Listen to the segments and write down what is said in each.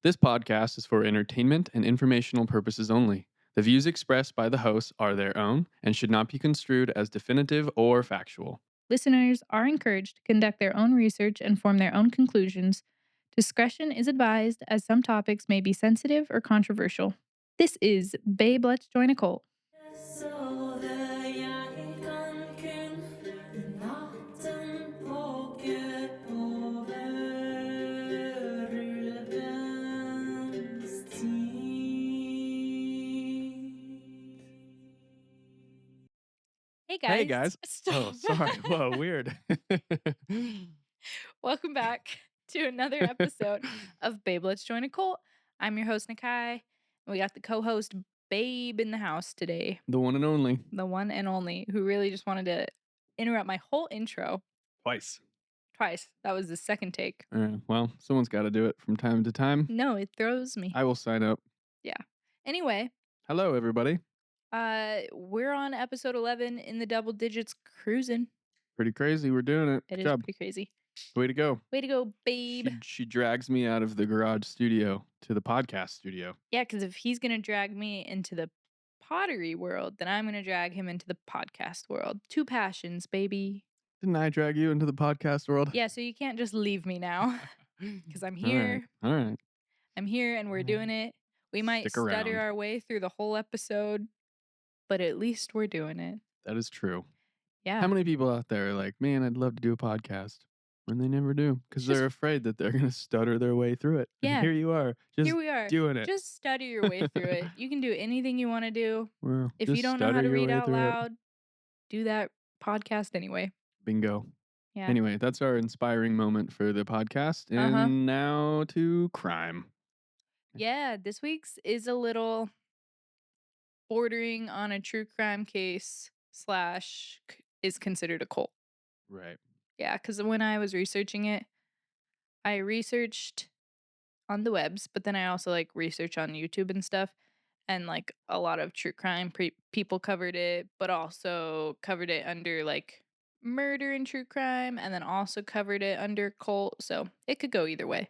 This podcast is for entertainment and informational purposes only. The views expressed by the hosts are their own and should not be construed as definitive or factual. Listeners are encouraged to conduct their own research and form their own conclusions. Discretion is advised as some topics may be sensitive or controversial. This is Babe, Let's Join a Cult. Hey Hey guys. guys. Oh, sorry. Whoa, weird. Welcome back to another episode of Babe, Let's Join a Cult. I'm your host, Nakai, and we got the co-host Babe in the house today. The one and only. The one and only, who really just wanted to interrupt my whole intro Twice. That was the second take. Well, someone's got to do it from time to time. No, it throws me. I will sign up. Yeah. Anyway, Hello, everybody. we're on episode 11 in the double digits cruising. Pretty crazy. We're doing it. It Good is job. pretty crazy. Way to go. Way to go, babe. She drags me out of the garage studio to the podcast studio. Yeah, because if he's going to drag me into the pottery world, then I'm going to drag him into the podcast world. Two passions, baby. Didn't I drag you into the podcast world? Yeah, so you can't just leave me now because I'm All here. right. All right. I'm here and we're doing it. We might Stick stutter around. our way through the whole episode, but at least we're doing it. That is true. Yeah. How many people out there are like, man, I'd love to do a podcast, and they never do because they're afraid that they're going to stutter their way through it. And Yeah. here you are, just Here we are. doing it. Just study your way through it. You can do anything you want to do. Well, If you just don't know how stutter to your read way out through it. loud, do that podcast anyway. Bingo. Yeah. Anyway, that's our inspiring moment for the podcast. And now to crime. Yeah, this week's is a little bordering on a true crime case / is considered a cult. Right. Yeah, because when I was researching it, I researched on the webs, but then I also like research on YouTube and stuff. And like a lot of true crime people covered it, but also covered it under like murder and true crime, and then also covered it under cult. So it could go either way.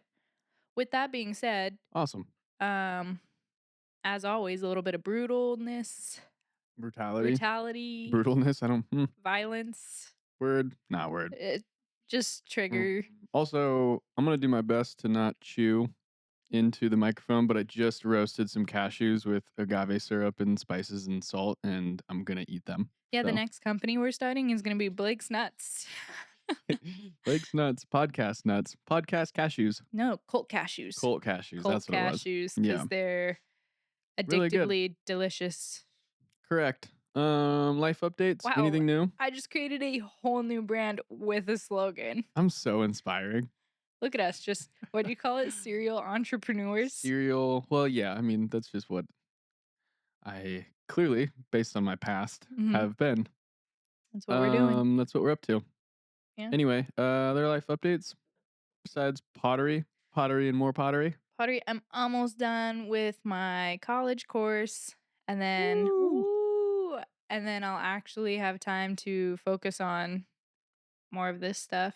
With that being said, Awesome. as always, a little bit of brutalness, Brutality. Brutalness. I don't. violence. Word. Not word. Just trigger. Also, I'm going to do my best to not chew into the microphone, but I just roasted some cashews with agave syrup and spices and salt, and I'm going to eat them. Yeah, So. the next company we're starting is going to be Blake's Nuts. Blake's Nuts, podcast cashews. No, cult cashews. Cult cashews, Cult that's what it was. cashews, because they're Really good. addictively delicious. Correct. Life updates? Wow. Anything new? I just created a whole new brand with a slogan. I'm so inspiring. Look at us, just, what do you call it? Serial entrepreneurs? Well, yeah, I mean, that's just what I clearly, based on my past, have been. That's what we're doing. That's what we're up to. Yeah. Anyway, other life updates besides pottery and more pottery. I'm almost done with my college course, and then and then I'll actually have time to focus on more of this stuff.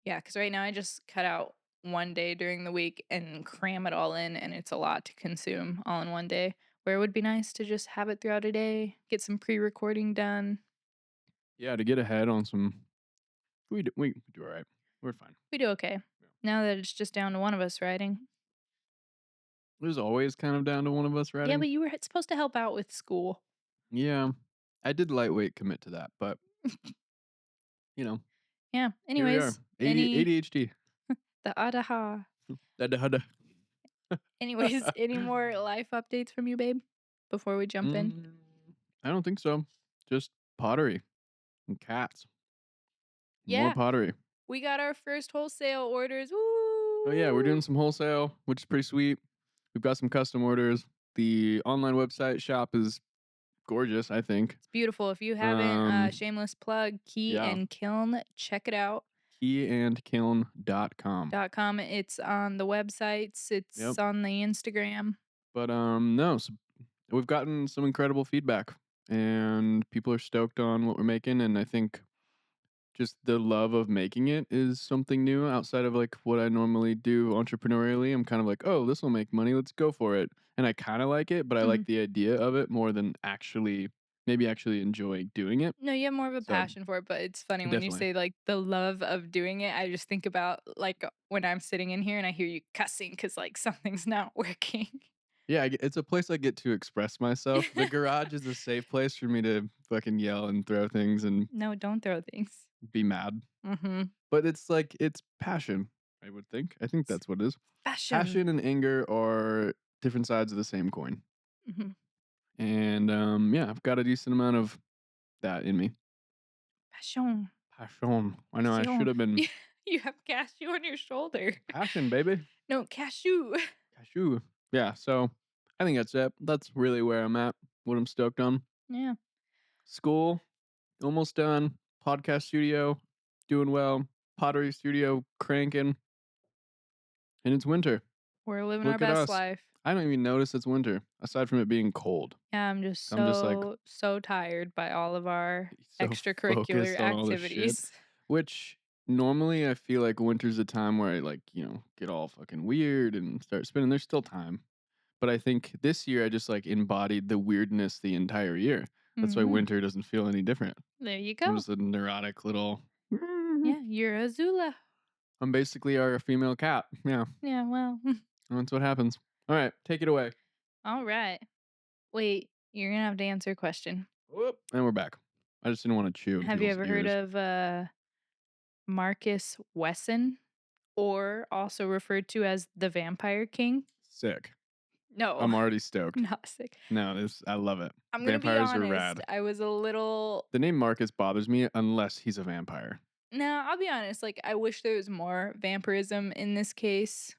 Yeah, because right now I just cut out one day during the week and cram it all in, and it's a lot to consume all in one day. Where it would be nice to just have it throughout a day, get some pre-recording done. Yeah, to get ahead on some. We do all right. We're fine. We do okay. Yeah. Now that it's just down to one of us writing. It was always kind of down to one of us writing. Yeah, but you were supposed to help out with school. Yeah, I did lightweight commit to that, but Yeah. Anyways, ADHD. The adaha. Da-da-da. Anyways, any more life updates from you, babe? Before we jump in? I don't think so. Just pottery and cats. Yeah. More pottery. We got our first wholesale orders. Woo! Oh yeah, we're doing some wholesale, which is pretty sweet. We've got some custom orders. The online website shop is gorgeous, I think. It's beautiful. If you haven't, shameless plug, Key and Kiln, check it out. keyandkiln.com. It's on the websites. It's on the Instagram. But no, so we've gotten some incredible feedback, and people are stoked on what we're making, and I think just the love of making it is something new outside of like what I normally do entrepreneurially. I'm kind of like, oh, this will make money. Let's go for it. And I kind of like it, but I like Mhm. the idea of it more than maybe actually enjoy doing it. No, you have more of a So passion for it, but it's funny when you definitely. say, like, the love of doing it, I just think about, like, when I'm sitting in here and I hear you cussing because like, something's not working. Yeah, it's a place I get to express myself. The garage is a safe place for me to fucking yell and throw things and No, don't throw things. be mad. Mhm. But it's like it's passion, I would think. I think It's that's what it is. passion. Passion and anger are different sides of the same coin. Mhm. And yeah, I've got a decent amount of that in me. Passion. Passion. I know I should Passion. have been You have cashew on your shoulder. passion, baby. No, cashew. Cashew. Yeah, so I think that's it. That's really where I'm at. What I'm stoked on. Yeah, School, almost done. Podcast studio, doing well. Pottery studio, cranking. And it's winter. we're living our Look at best us. life. I don't even notice it's winter, aside from it being cold. Yeah, I'm just I'm just like so tired by all of our so extracurricular focused on all this shit. activities. Which normally I feel like winter's a time where I like, get all fucking weird and start spinning. There's still time. But I think this year I just like embodied the weirdness the entire year. That's why Mhm. winter doesn't feel any different. There you I'm go. just a neurotic little Yeah, you're a Zula. I'm basically our female cat. Yeah. Yeah, well, That's what happens. All right, take it away. all right. Wait, you're gonna have to answer a question. Whoop. And we're back. I just didn't want to chew in Have you people's ever heard ears. of Marcus Wesson, or also referred to as the Vampire King? Sick. No, I'm already stoked. not sick. No, I love it. I'm gonna be Vampires are honest. rad. I was a little. The name Marcus bothers me unless he's a vampire. No, I'll be honest. Like, I wish there was more vampirism in this case.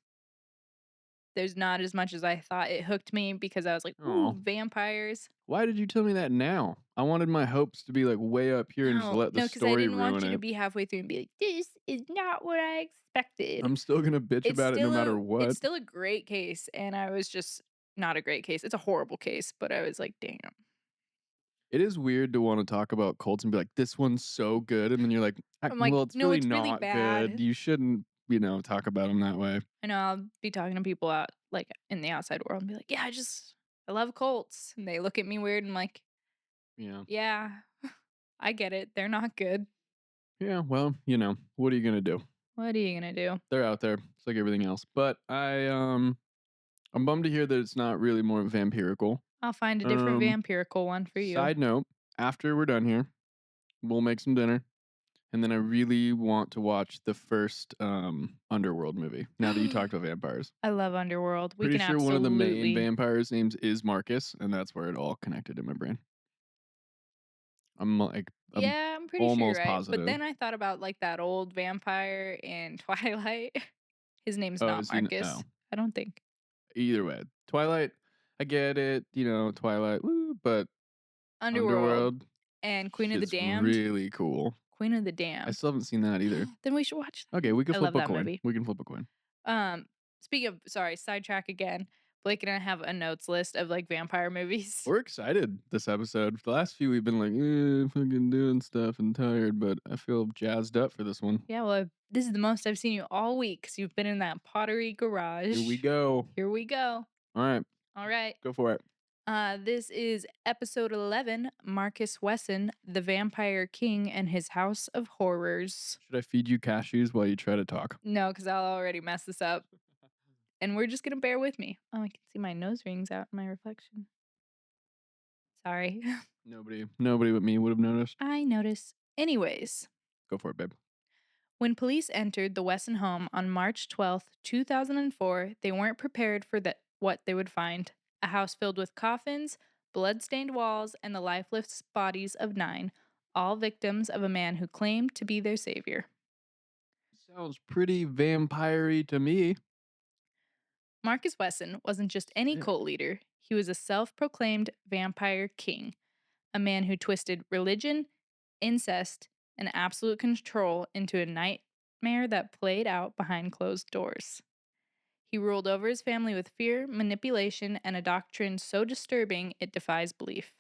There's not as much as I thought. It hooked me because I was like, Oh, "Ooh, vampires." why did you tell me that now? I wanted my hopes to be like way up here and just No, let the no, because I story didn't want ruin you to it. be halfway through and be like, "This is not what I expected." I'm still gonna bitch about it no matter It's what. still a great case, and I was just not a great case. It's a horrible case, but I was like, "Damn." It is weird to want to talk about cults and be like, this one's so good. And then you're like, I'm like, well, it's "No, really it's really not good. bad." You shouldn't, talk about them that way. I know I'll be talking to people out like in the outside world and be like, "Yeah, I love cults." And they look at me weird and I'm like, Yeah. "Yeah, I get it. They're not good. Yeah. Well, what are you going to do? What are you gonna do?" They're out there. It's like everything else. But I'm bummed to hear that it's not really more vampirical. I'll find a different Um, vampirical one for you. Side note, after we're done here, we'll make some dinner. And then I really want to watch the first Underworld movie. Now that you talked about vampires. I love Underworld. We Pretty can sure one of the main absolutely. vampires' names is Marcus, and that's where it all connected in my brain. I'm Yeah, I'm pretty sure you're almost right. But positive. then I thought about like that old vampire in Twilight. His name's Oh, not is he? Oh, Marcus. I don't think. either way, Twilight. I get it. Twilight. Woo, but Underworld Underworld and Queen of the shit's Damned. really cool. Queen of the I Damned. still haven't seen that either. Then we should watch that. Okay, we can I flip love a that coin. movie. We can flip a coin. Um, Speaking of, sorry, sidetrack again. Blake and I have a notes list of like vampire movies. We're excited this episode. The last few we've been like, fucking doing stuff and tired, but I feel jazzed up for this one. Yeah, well, this is the most I've seen you all week because you've been in that pottery Here we garage. go. Here we go. All right, All right. go for it. This is episode 11, Marcus Wesson, the Vampire King and His House of Horrors. Should I feed you cashews while you try to talk? No, because I'll already mess this up. And we're just going to bear with me. Oh, I can see my nose rings out in my reflection. Sorry. Nobody but me would have noticed. I notice. Anyways, Go for it, babe. when police entered the Wesson home on March 12th, 2004, they weren't prepared for what they would find. A house filled with coffins, blood-stained walls, and the lifeless bodies of 9, all victims of a man who claimed to be their savior. Sounds pretty vampire-y to me. Marcus Wesson wasn't just any Sick. cult leader, he was a self-proclaimed vampire king, a man who twisted religion, incest, and absolute control into a nightmare that played out behind closed doors. He ruled over his family with fear, manipulation, and a doctrine so disturbing it defies belief.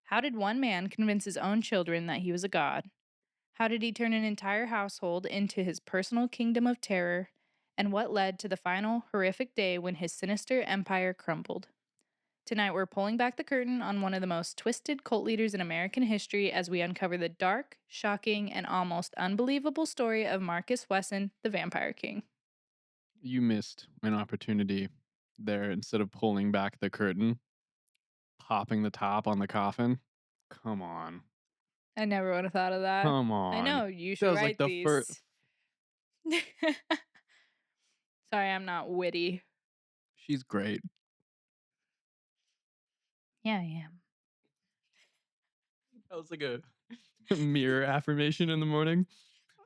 How did one man convince his own children that he was a god? How did he turn an entire household into his personal kingdom of terror? And what led to the final horrific day when his sinister empire crumbled? Tonight, we're pulling back the curtain on one of the most twisted cult leaders in American history as we uncover the dark, shocking, and almost unbelievable story of Marcus Wesson, the Vampire King. You missed an opportunity there instead of pulling back the curtain, popping the top on the coffin. Come on. I never would have thought of that. Come I on. know, you That should was like write the first. these. Sorry, I'm not witty. She's great. Yeah, I am. That was like a mirror affirmation in the morning.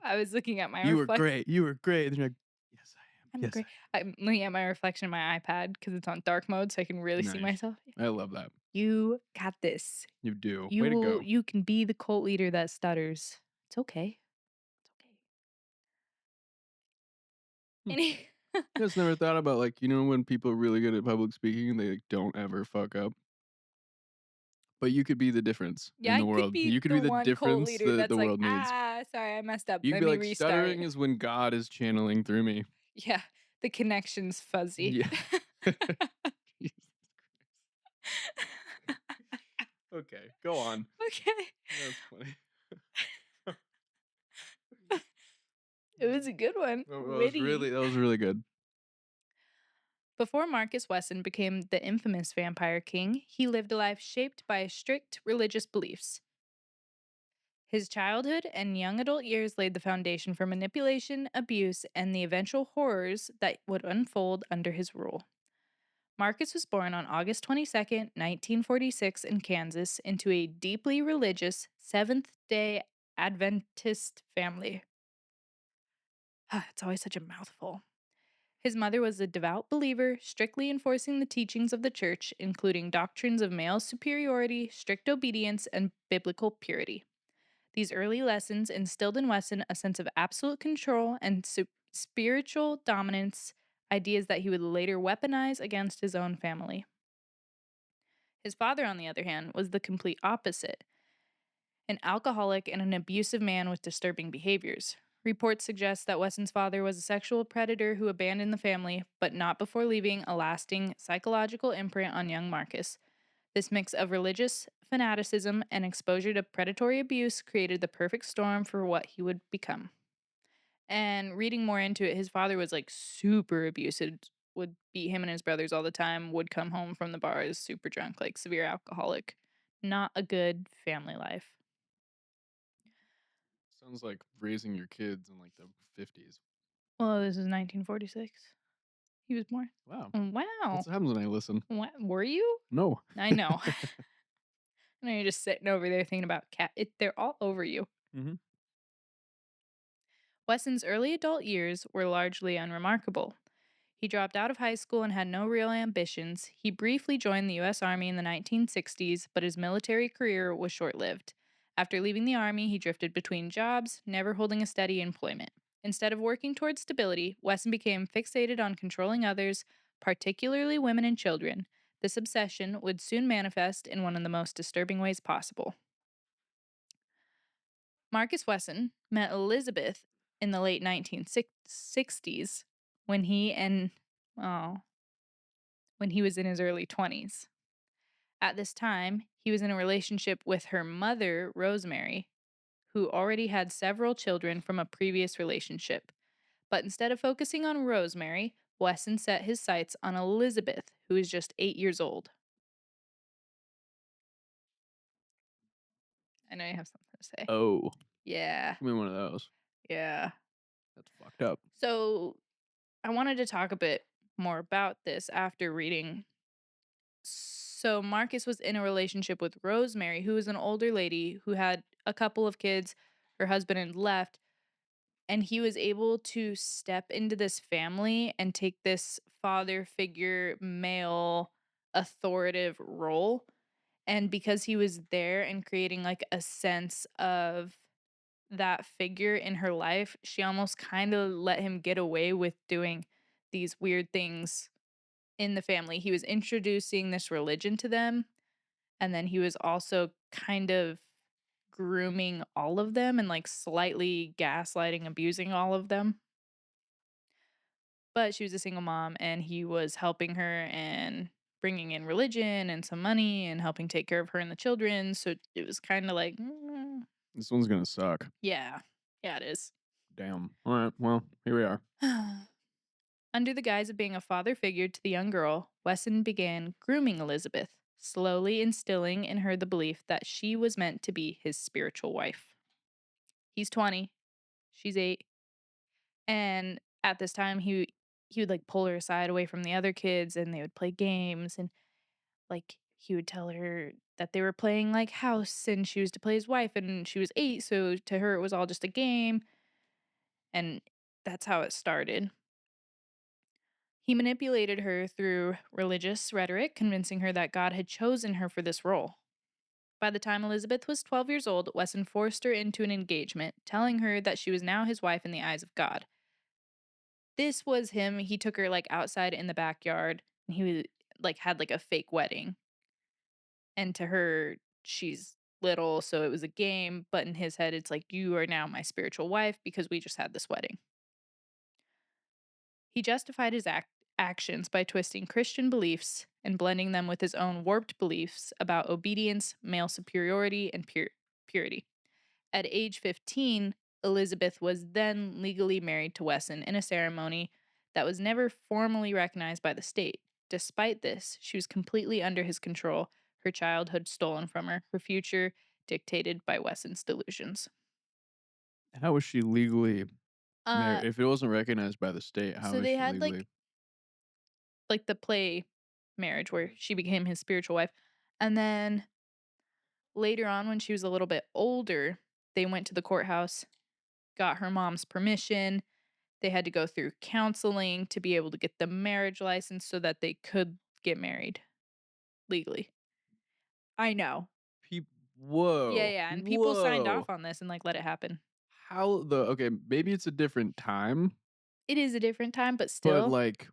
I was looking at my You were reflect. great. You were great. And you're like, yes, I am. I'm Yes, great. I I'm looking at my reflection in my iPad because it's on dark mode, so I can really am. see Nice. myself. I love that. You got this. You do. You Way to will. go. You can be the cult leader that stutters. It's okay. It's okay. Hmm. Any. I just never thought about, like, when people are really good at public speaking and they like, don't ever fuck up. But you could be the difference Yeah, in I the could world. You be could the be the one cult difference leader that that's the like, world needs. sorry, I messed up. You could Let be me like, restart. stuttering is when God is channeling through me. Yeah, the connection's fuzzy. Yeah. Jesus Christ. Okay, go on. Okay. That's funny. It was a good one. Witty. That was really good. Before Marcus Wesson became the infamous vampire king, he lived a life shaped by strict religious beliefs. His childhood and young adult years laid the foundation for manipulation, abuse, and the eventual horrors that would unfold under his rule. Marcus was born on August 22nd, 1946, in Kansas, into a deeply religious Seventh day Adventist family. It's always such a mouthful. His mother was a devout believer, strictly enforcing the teachings of the church, including doctrines of male superiority, strict obedience, and biblical purity. These early lessons instilled in Wesson a sense of absolute control and spiritual dominance, ideas that he would later weaponize against his own family. His father, on the other hand, was the complete opposite, an alcoholic and an abusive man with disturbing behaviors. Reports suggest that Wesson's father was a sexual predator who abandoned the family, but not before leaving a lasting psychological imprint on young Marcus. This mix of religious fanaticism and exposure to predatory abuse created the perfect storm for what he would become. And reading more into it, his father was like super abusive, would beat him and his brothers all the time, would come home from the bars super drunk, like severe alcoholic. Not a good family life. Sounds like raising your kids in like the 50s. Well, this is 1946. He was born. Wow. Wow. That's what happens when I listen. What, were you? No. I know. I know you're just sitting over there thinking about cat. They're all over you. Hmm. Wesson's early adult years were largely unremarkable. He dropped out of high school and had no real ambitions. He briefly joined the U.S. Army in the 1960s, but his military career was short lived. After leaving the Army, he drifted between jobs, never holding a steady employment. Instead of working towards stability, Wesson became fixated on controlling others, particularly women and children. This obsession would soon manifest in one of the most disturbing ways possible. Marcus Wesson met Elizabeth in the late 1960s when oh, when he was in his early 20s. At this time, he was in a relationship with her mother, Rosemary, who already had several children from a previous relationship. But instead of focusing on Rosemary, Wesson set his sights on Elizabeth, who is just 8 years old. I know you have something to say. Oh, Yeah, give me one of those. yeah. That's fucked up. So I wanted to talk a bit more about this after reading. So Marcus was in a relationship with Rosemary, who was an older lady who had a couple of kids. Her husband had left, and he was able to step into this family and take this father figure, male, authoritative role. And because he was there and creating like a sense of that figure in her life, she almost kind of let him get away with doing these weird things in the family. He was introducing this religion to them, and then he was also kind of grooming all of them and, like, slightly gaslighting, abusing all of them. But she was a single mom, and he was helping her and bringing in religion and some money and helping take care of her and the children, so it was kinda like, This one's gonna suck. yeah. Yeah, it is. Damn. All right. Well, here we are. Under the guise of being a father figure to the young girl, Wesson began grooming Elizabeth, slowly instilling in her the belief that she was meant to be his spiritual wife. He's 20, she's 8, and at this time he would like pull her aside away from the other kids and they would play games and like he would tell her that they were playing like house and she was to play his wife and she was 8, so to her it was all just a game, and that's how it started. He manipulated her through religious rhetoric, convincing her that God had chosen her for this role. By the time Elizabeth was 12 years old, Wesson forced her into an engagement, telling her that she was now his wife in the eyes of God. This was him. He took her like outside in the backyard and he was like had like a fake wedding. And to her, she's little, so it was a game, but in his head it's like you are now my spiritual wife because we just had this wedding. He justified his actions by twisting Christian beliefs and blending them with his own warped beliefs about obedience, male superiority, and purity. At age 15, Elizabeth was then legally married to Wesson in a ceremony that was never formally recognized by the state. Despite this, she was completely under his control, her childhood stolen from her, her future dictated by Wesson's delusions. How was she legally Uh, married? If it wasn't recognized by the state, how so is they she had legally? like the play marriage where she became his spiritual wife. And then later on when she was a little bit older, they went to the courthouse, got her mom's permission. They had to go through counseling to be able to get the marriage license so that they could get married legally. I know. Peop Yeah, Whoa. yeah, and people signed Whoa. off on this and, like, let it happen. How the okay, maybe it's a different time, It is a different time, but but, still, like,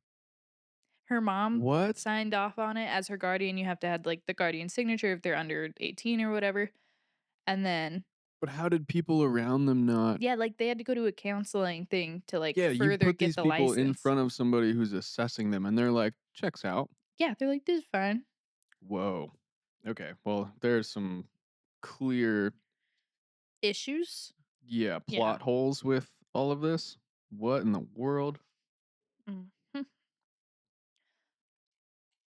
her mom what? signed off on it as her guardian. You have to have, like, the guardian signature if they're under 18 or whatever, and then But how did people around them not? yeah, like, they had to go to a counseling thing to, like, Yeah, you further put get these the people in license. front of somebody who's assessing them, and they're like, "Checks out." Yeah, they're like, "This is fine." Whoa. Okay, well, there's some clear, Issues? yeah, Yeah. plot holes with all of this. What in the world? Mhm.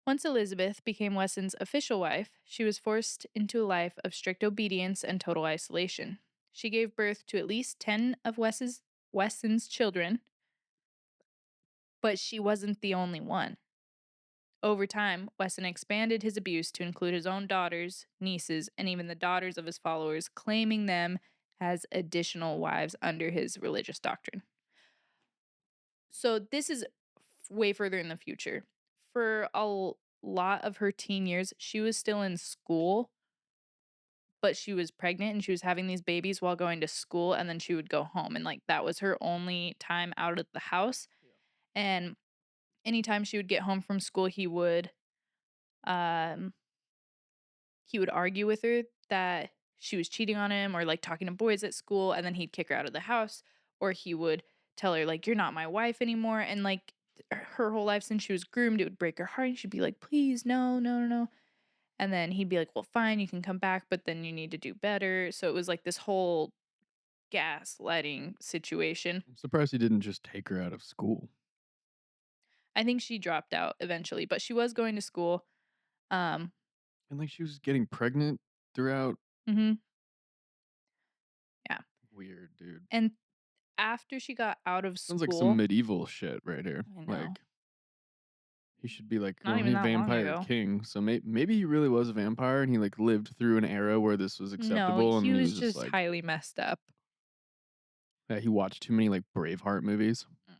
Once Elizabeth became Wesson's official wife, she was forced into a life of strict obedience and total isolation. She gave birth to at least 10 of Wesson's children, but she wasn't the only one. Over time, Wesson expanded his abuse to include his own daughters, nieces, and even the daughters of his followers, claiming them as additional wives under his religious doctrine. So, this is way further in the future. For lot of her teen years, she was still in school, but she was pregnant and she was having these babies while going to school, and then she would go home, and, like, that was her only time out of the house, and anytime she would get home from school, um he would argue with her that she was cheating on him or, like, talking to boys at school, and then he'd kick her out of the house, or he would tell her, like, "You're not my wife anymore," and, like, her whole life since she was groomed, it would break her heart, and she'd be like, "Please, no, no, no, no." And then he'd be like, "Well, fine, you can come back, but then you need to do better." So it was like this whole gaslighting situation. I'm surprised he didn't just take her out of school. I think she dropped out eventually, but she was going to school. Um, And, like, she was getting pregnant throughout. mhm, yeah. Weird, dude. And after she got out of Sounds like some school, medieval shit right here. I know, Like, he should be like, not oh, even hey, that long vampire ago. king. So maybe he really was a vampire and he, like, lived through an era where this was No, acceptable he and he was was just just like, highly messed up. yeah, he watched too many, like, Braveheart movies. Mm.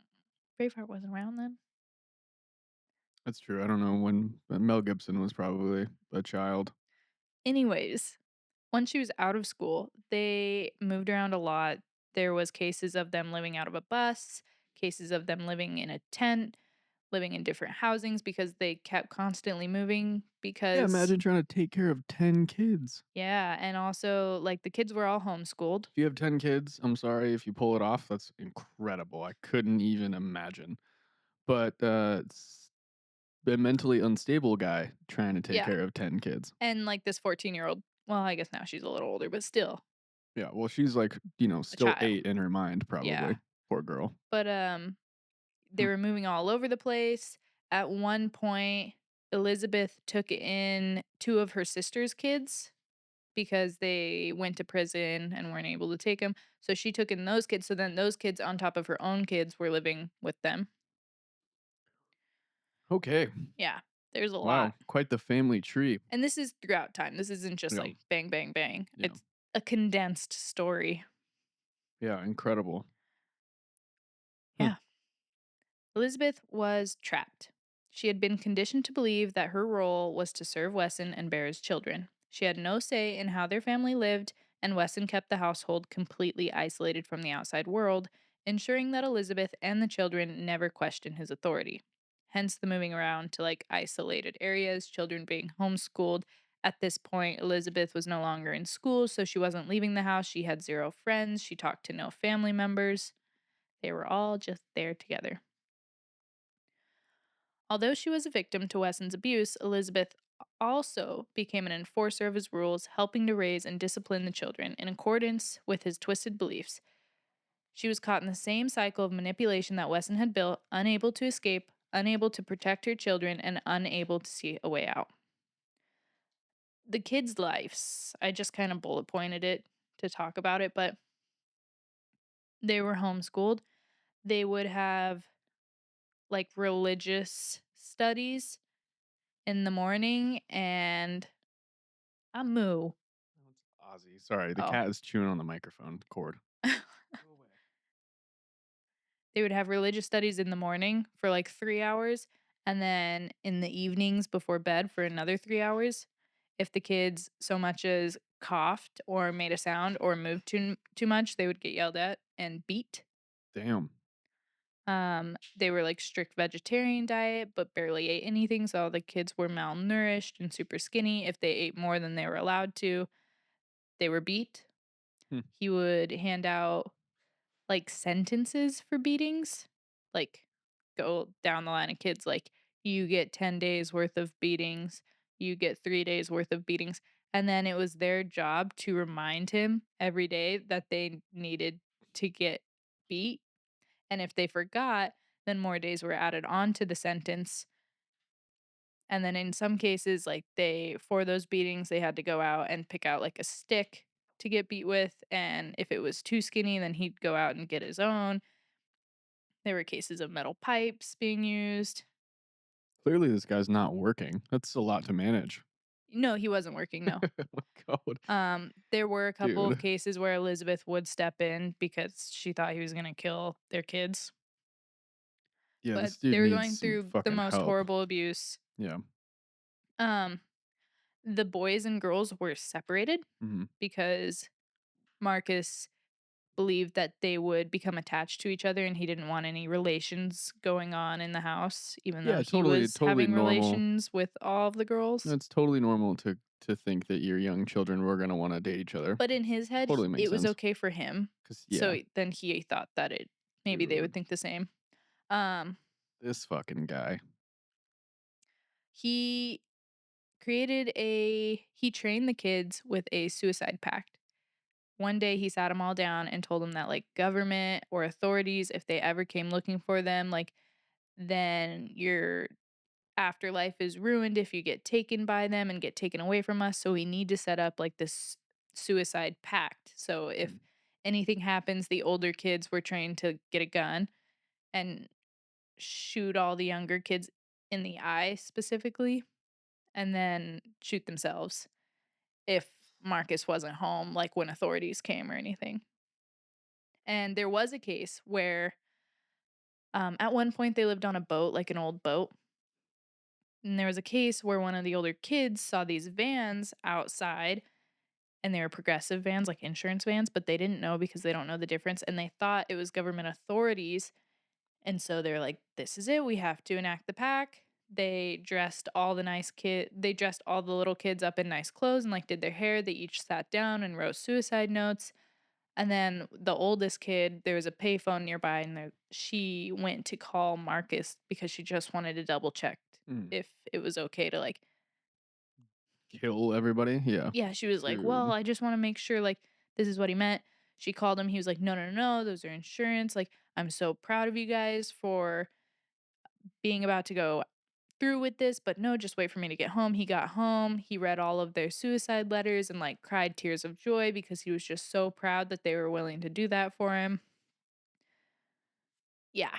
Braveheart wasn't around then. That's true. I don't know when, but Mel Gibson was probably a child. Anyways, once she was out of school, they moved around a lot. There was cases of them living out of a bus, cases of them living in a tent. living in different housings because they kept constantly moving Yeah, because imagine trying to take care of 10 kids. yeah, and also, like, the kids were all homeschooled. If you have 10 kids, I'm sorry if you pull it off, that's incredible. I couldn't even imagine. But, it's a mentally unstable guy trying to take Yeah, care of 10 kids. and, like, this 14-year-old well, I guess now she's a little older, but still Yeah, well, she's, like, a still child. 8 in her mind Yeah, probably. Poor girl. but, they Hmm. were moving all over the place. At one point, Elizabeth took in 2 of her sister's kids because they went to prison and weren't able to take them. So she took in those kids, so then those kids on top of her own kids were living with them. Okay. Yeah, there's a lot. Wow, quite the family tree. And this is throughout time. This isn't just Yeah, like bang, bang, bang. yeah, It's a condensed story. yeah, incredible. Huh. Yeah. Elizabeth was trapped. She had been conditioned to believe that her role was to serve Wesson and bear his children. She had no say in how their family lived, and Wesson kept the household completely isolated from the outside world, ensuring that Elizabeth and the children never questioned his authority. Hence the moving around to like isolated areas, children being homeschooled. At this point, Elizabeth was no longer in school, so she wasn't leaving the house. She had zero friends. She talked to no family members. They were all just there together. Although she was a victim to Wesson's abuse, Elizabeth also became an enforcer of his rules, helping to raise and discipline the children in accordance with his twisted beliefs. She was caught in the same cycle of manipulation that Wesson had built, unable to escape, unable to protect her children, and unable to see a way out. The kids' lives, I just kind of bullet pointed it to talk about it, but they were homeschooled. They would have like religious studies in the morning and a moo. That's Ozzy. Sorry, the Oh. cat is chewing on the microphone cord. Go away. They would have religious studies in the morning for like 3 hours, and then in the evenings before bed for another 3 hours. If the kids so much as coughed or made a sound or moved too much, they would get yelled at and beat. Damn. They were like strict vegetarian diet, but barely ate anything, so all the kids were malnourished and super skinny. If they ate more than they were allowed to, they were beat. Hmm. He would hand out like sentences for beatings, like go down the line of kids, like you get 10 days worth of beatings, you get 3 days worth of beatings. And then it was their job to remind him every day that they needed to get beat. And if they forgot, then more days were added on to the sentence. And then in some cases, like for those beatings, they had to go out and pick out like a stick to get beat with. And if it was too skinny, then he'd go out and get his own. There were cases of metal pipes being used. Clearly, this guy's not working. That's a lot to manage. No, he wasn't working, no. Oh my god. There were a couple of Dude. cases where Elizabeth would step in because she thought he was gonna kill their kids, Yeah, but this dude they were needs going some through the fucking most help. horrible abuse. Yeah. Um, the boys and girls were separated Mhm. because Marcus believed that they would become attached to each other and he didn't want any relations going on in the house, even though Yeah, he totally was totally having normal. relations with all of the girls. It's totally normal to think that your young children were gonna wanna date each other. But in his head, Totally makes it was sense. okay for him. 'Cause yeah, Then he thought that it maybe they would dude, think the same. Um, this fucking guy. he he trained the kids with a suicide pact. One day he sat them all down and told them that like government or authorities, if they ever came looking for them, like then your afterlife is ruined if you get taken by them and get taken away from us. So we need to set up like this suicide pact. So if Mm. anything happens, the older kids were trained to get a gun and shoot all the younger kids in the eye specifically, and then shoot themselves if Marcus wasn't home, like when authorities came or anything. And there was a case where at one point they lived on a boat, like an old boat. And there was a case where one of the older kids saw these vans outside and they were progressive vans, like insurance vans, but they didn't know because they don't know the difference. And they thought it was government authorities. And so they're like, "This is it. We have to enact the pack." They dressed all the little kids up in nice clothes and like did their hair. They each sat down and wrote suicide notes. And then the oldest kid, there was a payphone nearby, and she went to call Marcus because she just wanted to double check Mm. if it was okay to like, Kill everybody? Yeah. yeah, she was like, "Well, Dude. I just want to make sure like this is what he meant." She called him. He was like, "No, no, no, those are insurance. Like, I'm so proud of you guys for being about to go through with this, but no, just wait for me to get home." He got home. He read all of their suicide letters and like cried tears of joy because he was just so proud that they were willing to do that for him. Yeah,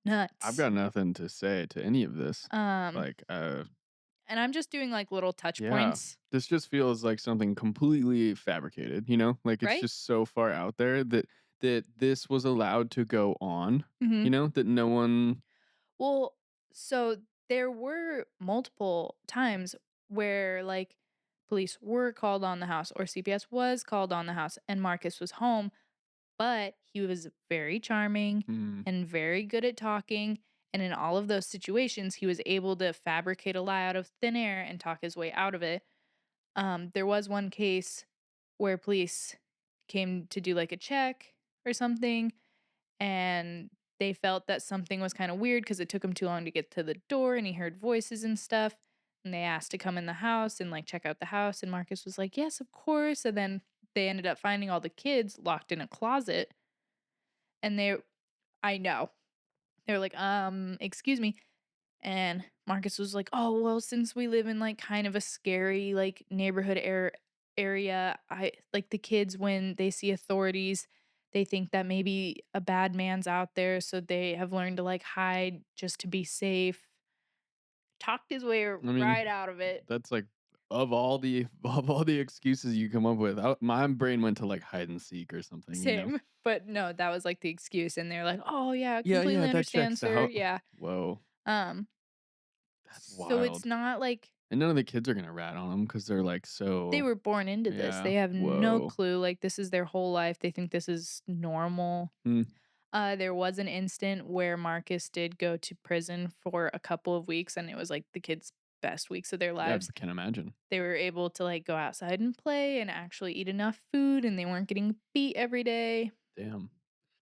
I've nuts. got nothing to say to any of this. Um, Like, and I'm just doing like little touch yeah. points, This just feels like something completely fabricated, you know? Like, it's right? just so far out there that this was allowed to go on, Mhm. you know? That no one. Well, so there were multiple times where like police were called on the house or CPS was called on the house and Marcus was home, but he was very charming Mm, and very good at talking. And in all of those situations, he was able to fabricate a lie out of thin air and talk his way out of it. There was one case where police came to do like a check or something, and they felt that something was kind of weird because it took him too long to get to the door and he heard voices and stuff. And they asked to come in the house and like check out the house. And Marcus was like, "Yes, of course." And then they ended up finding all the kids locked in a closet. And I know, they were like, excuse me. And Marcus was like, "Oh, well, since we live in like kind of a scary like neighborhood area, I like the kids when they see authorities, they think that maybe a bad man's out there, so they have learned to like hide just to be safe." Talked his way I mean, right out of it. that's like of all the excuses you come up with, my brain went to like hide and seek or something, you know? Same. But no, that was like the excuse. And they're like, "Oh yeah, Yeah, yeah, completely that understand, checks sir." out. Yeah. Whoa, Um, that's so it's wild. not like And none of the kids are gonna rat on them because 'cause they're, like, they so. were born into this. Yeah, They have no whoa. clue. Like this is their whole life. They think this is normal. Hmm, There was an instant where Marcus did go to prison for a couple of weeks, and it was like the kids' best weeks of their yeah, I lives. can imagine. They were able to like go outside and play and actually eat enough food, and they weren't getting beat every day. Damn.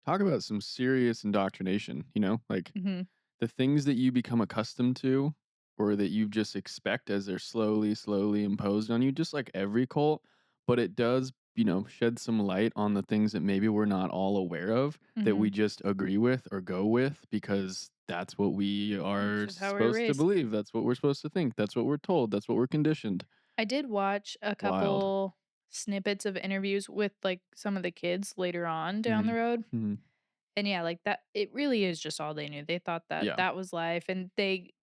Talk about some serious indoctrination, you know? Like, Mhm. the things that you become accustomed to or that you just expect as they're slowly imposed on you, just like every cult, but it does, you know, shed some light on the things that maybe we're not all aware of that we Mhm. just agree with or go with because that's what we It's are just how we were supposed to raised. believe. That's what we're supposed to think. That's what we're told. That's what we're conditioned. I did watch a Wild. couple snippets of interviews with like some of the kids later on down the Mhm. road. Mhm. And yeah, like that it really is just all they knew. They thought that Yeah. that was life, and they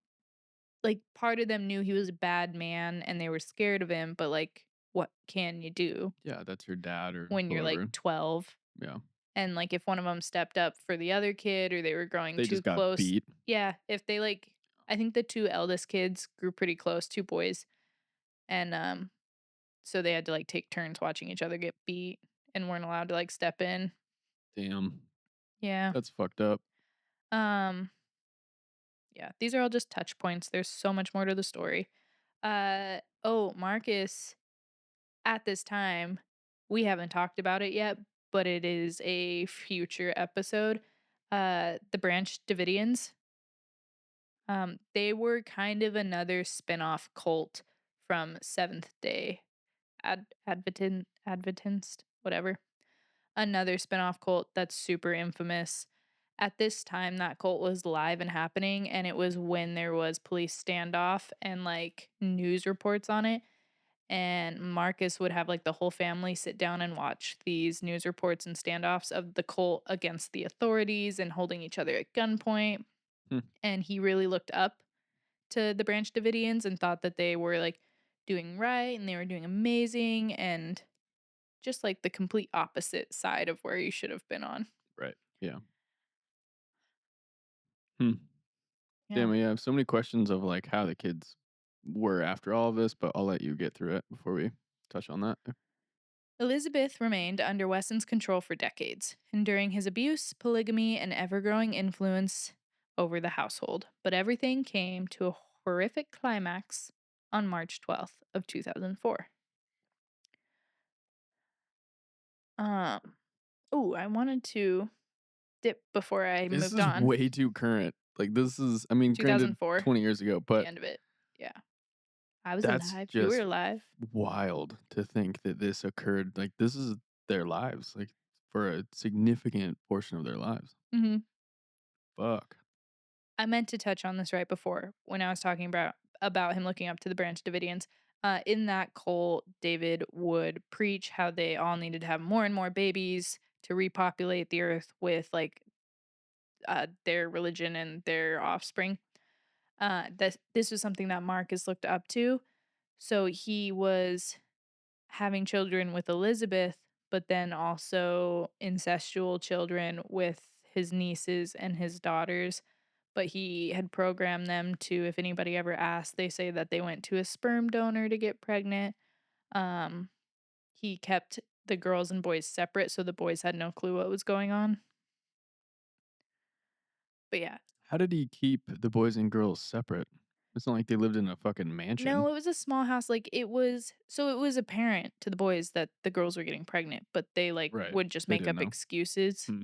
like part of them knew he was a bad man and they were scared of him, but like what can you do Yeah, that's your dad or when you're like whoever. 12? Yeah. And like if one of them stepped up for the other kid or they were growing They too just got close, beat. yeah, if they like I think the two eldest kids grew pretty close, two boys, and so they had to like take turns watching each other get beat and weren't allowed to like step in. Damn. Yeah. That's fucked up. Um yeah, these are all just touch points. There's so much more to the story. Oh, Marcus at this time, we haven't talked about it yet, but it is a future episode. The Branch Davidians, they were kind of another spin-off cult from Seventh Day Adventist, whatever. Another spin-off cult that's super infamous. At this time, that cult was live and happening, and it was when there was police standoff and like news reports on it. And Marcus would have like the whole family sit down and watch these news reports and standoffs of the cult against the authorities and holding each other at gunpoint. Hmm, And he really looked up to the Branch Davidians and thought that they were like doing right and they were doing amazing and just like the complete opposite side of where you should have been on. right. Yeah. Hmm. Yeah. Damn, yeah, I have so many questions of, like, how the kids were after all of this, but I'll let you get through it before we touch on that. Elizabeth remained under Wesson's control for decades, enduring his abuse, polygamy, and ever-growing influence over the household. But everything came to a horrific climax on March 12th of 2004. Um, I wanted to dip before I This moved is on. way too current. Like, this is I mean, granted, 2004, 20 years ago, the but end of it. Yeah. I was that's alive. You were just alive. wild to think that this occurred. Like, this is their lives, like, for a significant portion of their lives. Mhm. Fuck. I meant to touch on this right before when I was talking about him looking up to the Branch Davidians. In that cult, David would preach how they all needed to have more and more babies to repopulate the earth with their religion and their offspring. This was something that Marcus looked up to. So he was having children with Elizabeth, but then also incestual children with his nieces and his daughters. But he had programmed them to, if anybody ever asked, they say that they went to a sperm donor to get pregnant. Um, he kept the girls and boys separate, so the boys had no clue what was going on. But yeah, How did he keep the boys and girls separate? It's not like they lived in a fucking no, mansion. it was a small house. Like it was apparent to the boys that the girls were getting pregnant, but they like Right. would just They make didn't up know. excuses. Hmm.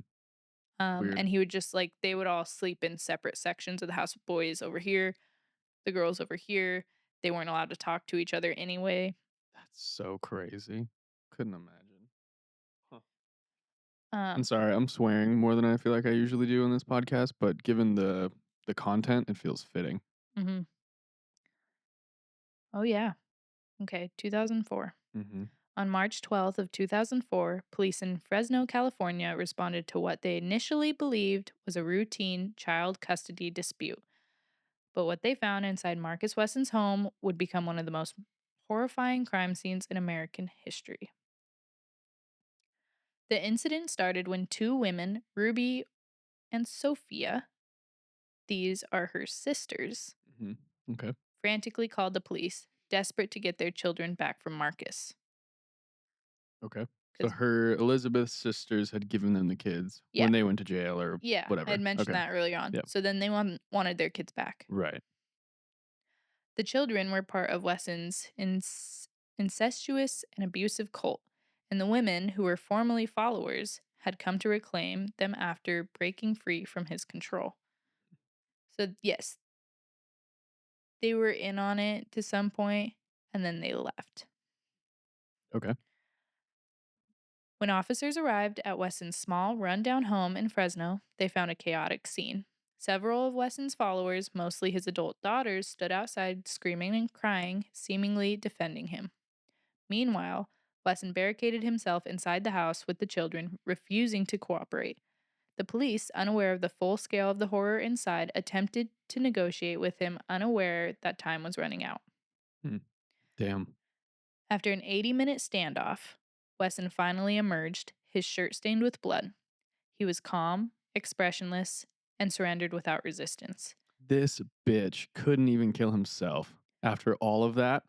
Weird. And he would just like they would all sleep in separate sections of the house. Boys over here, the girls over here. They weren't allowed to talk to each other anyway. That's so crazy. Couldn't imagine. Huh. I'm Um, sorry, I'm swearing more than I feel like I usually do in this podcast, but given the content, it feels fitting. mhm. Oh yeah. Okay, 2004. Mhm. On March 12th of 2004, police in Fresno, California responded to what they initially believed was a routine child custody dispute. But what they found inside Marcus Wesson's home would become one of the most horrifying crime scenes in American history. The incident started when two women, Ruby and Sophia, these are her sisters, Mhm. Okay. frantically called the police, desperate to get their children back from Marcus. Okay. So Because, her Elizabeth's sisters had given them the kids yeah, when they went to jail or yeah, I had whatever. mentioned Okay. that early on. Yep. So then they wanted their kids back. Right. The children were part of Wesson's incestuous and abusive cult, and the women, who were formerly followers, had come to reclaim them after breaking free from his control. So, yes, they were in on it to some point, and then they left. Okay. When officers arrived at Wesson's small, rundown home in Fresno, they found a chaotic scene. Several of Wesson's followers, mostly his adult daughters, stood outside screaming and crying, seemingly defending him. Meanwhile, Wesson barricaded himself inside the house with the children, refusing to cooperate. The police, unaware of the full scale of the horror inside, attempted to negotiate with him, unaware that time was running out. Hmm. Damn. After an 80-minute standoff, Wesson finally emerged, his shirt stained with blood. He was calm, expressionless, and surrendered without resistance. This bitch couldn't even kill himself after all of that.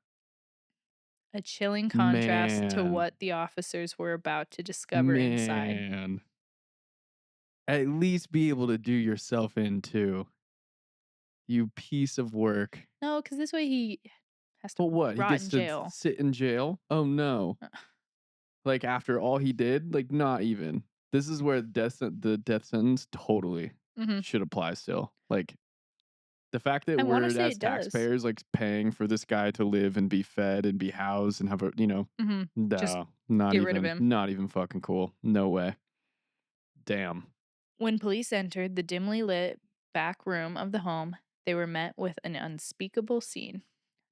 A chilling contrast to Man. what the officers were about to discover inside. Man. At least be able to do yourself in too. You piece of work. No, because this way he has But to what? He rot gets in to jail. sit in jail? Oh no. Like after all he did? Like not even. This is where the death sentence totally Hmm. should apply still. Like the fact that I want to we're say as it does. taxpayers like paying for this guy to live and be fed and be housed and have a Hmm. Just no, not get rid of even him. not even fucking cool. No way. Damn. When police entered the dimly lit back room of the home, they were met with an unspeakable scene.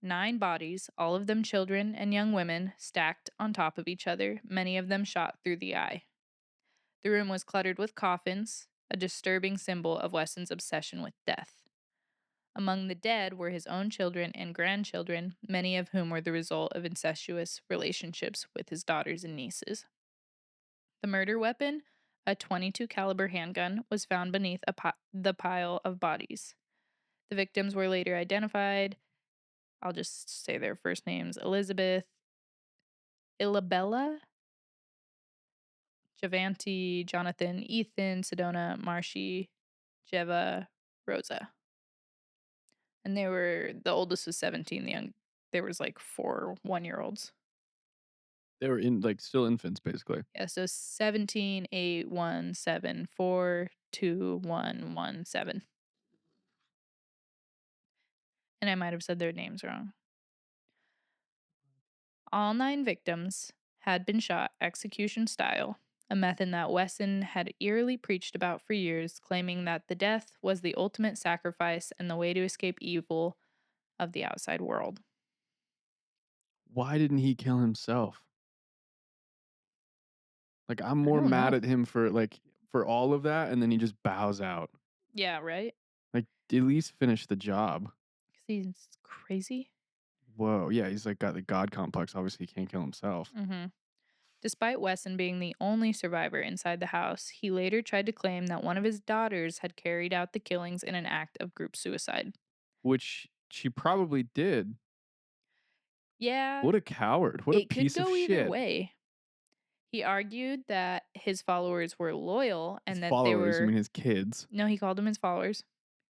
9 bodies, all of them children and young women, stacked on top of each other, many of them shot through the eye. The room was cluttered with coffins, a disturbing symbol of Wesson's obsession with death. Among the dead were his own children and grandchildren, many of whom were the result of incestuous relationships with his daughters and nieces. The murder weapon, a 22 caliber handgun, was found beneath the pile of bodies. The victims were later identified. I'll just say their first names: Elizabeth, Ilabella, Javanti, Jonathan, Ethan, Sedona, Marshy, Jeva, Rosa. And the oldest was 17, there was like 4 one-year olds. They were in like still infants, basically. Yeah, so 17, 8, 1, 7, 4, 2, 1, 1, 7. And I might have said their names wrong. All 9 victims had been shot execution style, a method that Wesson had eerily preached about for years, claiming that the death was the ultimate sacrifice and the way to escape evil of the outside world. Why didn't he kill himself? Like, I'm I more don't mad know. at him for, like, for all of that, and then he just bows out. Yeah, right? Like, at least finish the job. 'Cause he's crazy. Whoa, yeah, he's, like, got the god complex, obviously he can't kill himself. Mhm. Despite Wesson being the only survivor inside the house, he later tried to claim that one of his daughters had carried out the killings in an act of group suicide. Which she probably did. Yeah, What a coward, what a it could piece of go either shit. way. He argued that his followers were loyal His and that they followers, you were mean his kids. no, he called them his followers.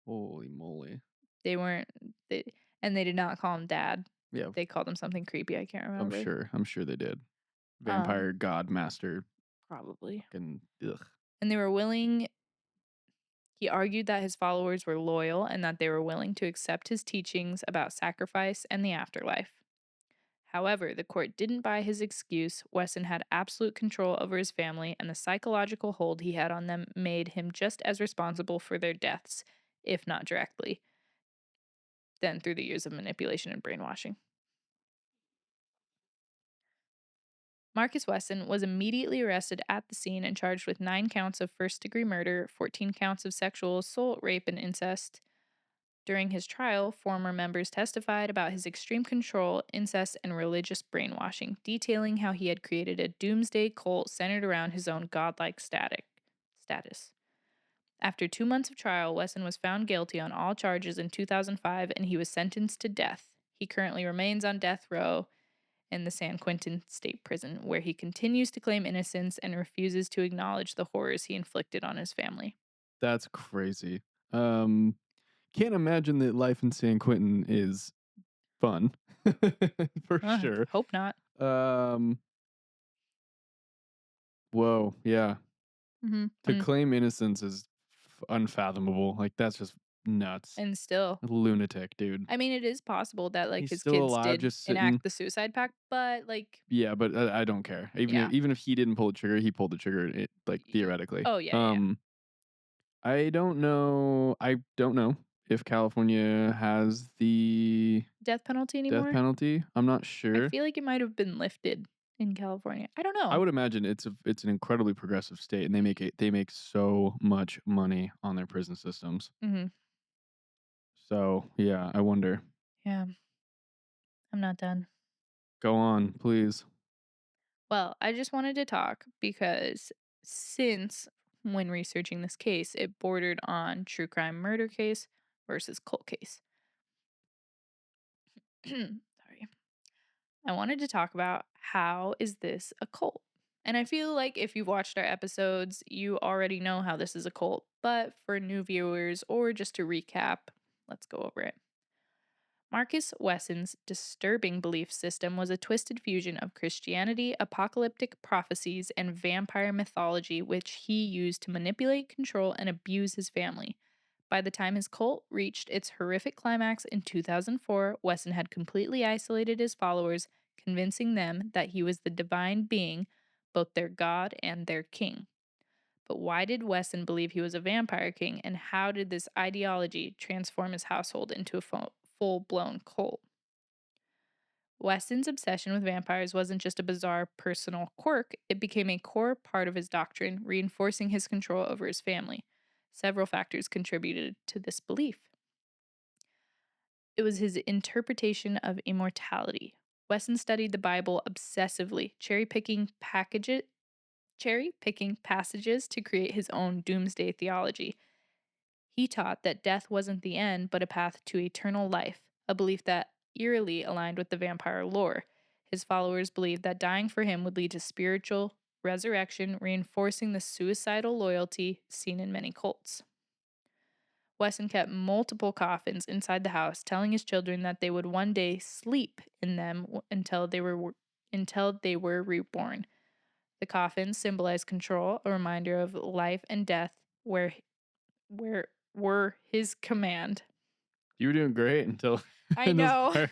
Holy moly. They weren't they and they did not call him dad. Yeah, They called him something creepy, I can't remember. I'm sure they did. Um, Vampire god master, Probably. fucking ugh. And they were willing He argued that his followers were loyal and that they were willing to accept his teachings about sacrifice and the afterlife. However, the court didn't buy his excuse. Wesson had absolute control over his family, and the psychological hold he had on them made him just as responsible for their deaths, if not directly, than through the years of manipulation and brainwashing. Marcus Wesson was immediately arrested at the scene and charged with 9 counts of first degree murder, 14 counts of sexual assault, rape, and incest. During his trial, former members testified about his extreme control, incest, and religious brainwashing, detailing how he had created a doomsday cult centered around his own godlike status. After 2 months of trial, Wesson was found guilty on all charges in 2005 and he was sentenced to death. He currently remains on death row in the San Quentin State Prison, where he continues to claim innocence and refuses to acknowledge the horrors he inflicted on his family. That's crazy. Um, can't imagine that life in San Quentin is fun. For sure. Hope not. Um, whoa, yeah. To And claim innocence is unfathomable. Like, that's just nuts. and still, Lunatic, dude. I mean, it is possible that, like, He's his still kids alive, did just sitting. enact the suicide pact, but, like, Yeah, but I don't care. yeah. Even if he didn't pull the trigger, he pulled the trigger. It like Y theoretically. Oh, yeah, yeah. I don't know. I don't know if California has the Death penalty death anymore? penalty. I'm not I sure. feel like it might have been lifted in California. I don't I know. would imagine it's an incredibly progressive state, and they make so much money on their prison systems. Mhm. So yeah, I wonder. Yeah, I'm not done. Go on, please. Well, I just wanted to talk because since when researching this case, it bordered on true crime murder case versus cold case. Sorry. I wanted to talk about how is this a cult? And I feel like if you've watched our episodes, you already know how this is a cult. But for new viewers or just to recap, let's go over it. Marcus Wesson's disturbing belief system was a twisted fusion of Christianity, apocalyptic prophecies, and vampire mythology, which he used to manipulate, control, and abuse his family. By the time his cult reached its horrific climax in 2004, Wesson had completely isolated his followers, convincing them that he was the divine being, both their god and their king. But why did Wesson believe he was a vampire king, and how did this ideology transform his household into a full blown cult? Weston's obsession with vampires wasn't just a bizarre personal quirk, it became a core part of his doctrine, reinforcing his control over his family. Several factors contributed to this belief. It was his interpretation of immortality. Wesson studied the Bible obsessively, cherry picking passages to create his own doomsday theology. He taught that death wasn't the end, but a path to eternal life, a belief that eerily aligned with the vampire lore. His followers believed that dying for him would lead to spiritual resurrection, reinforcing the suicidal loyalty seen in many cults. Wesson kept multiple coffins inside the house, telling his children that they would one day sleep in them until they were reborn. The coffins symbolize control, a reminder of life and death, where were his command. You were doing great until I in this know. part.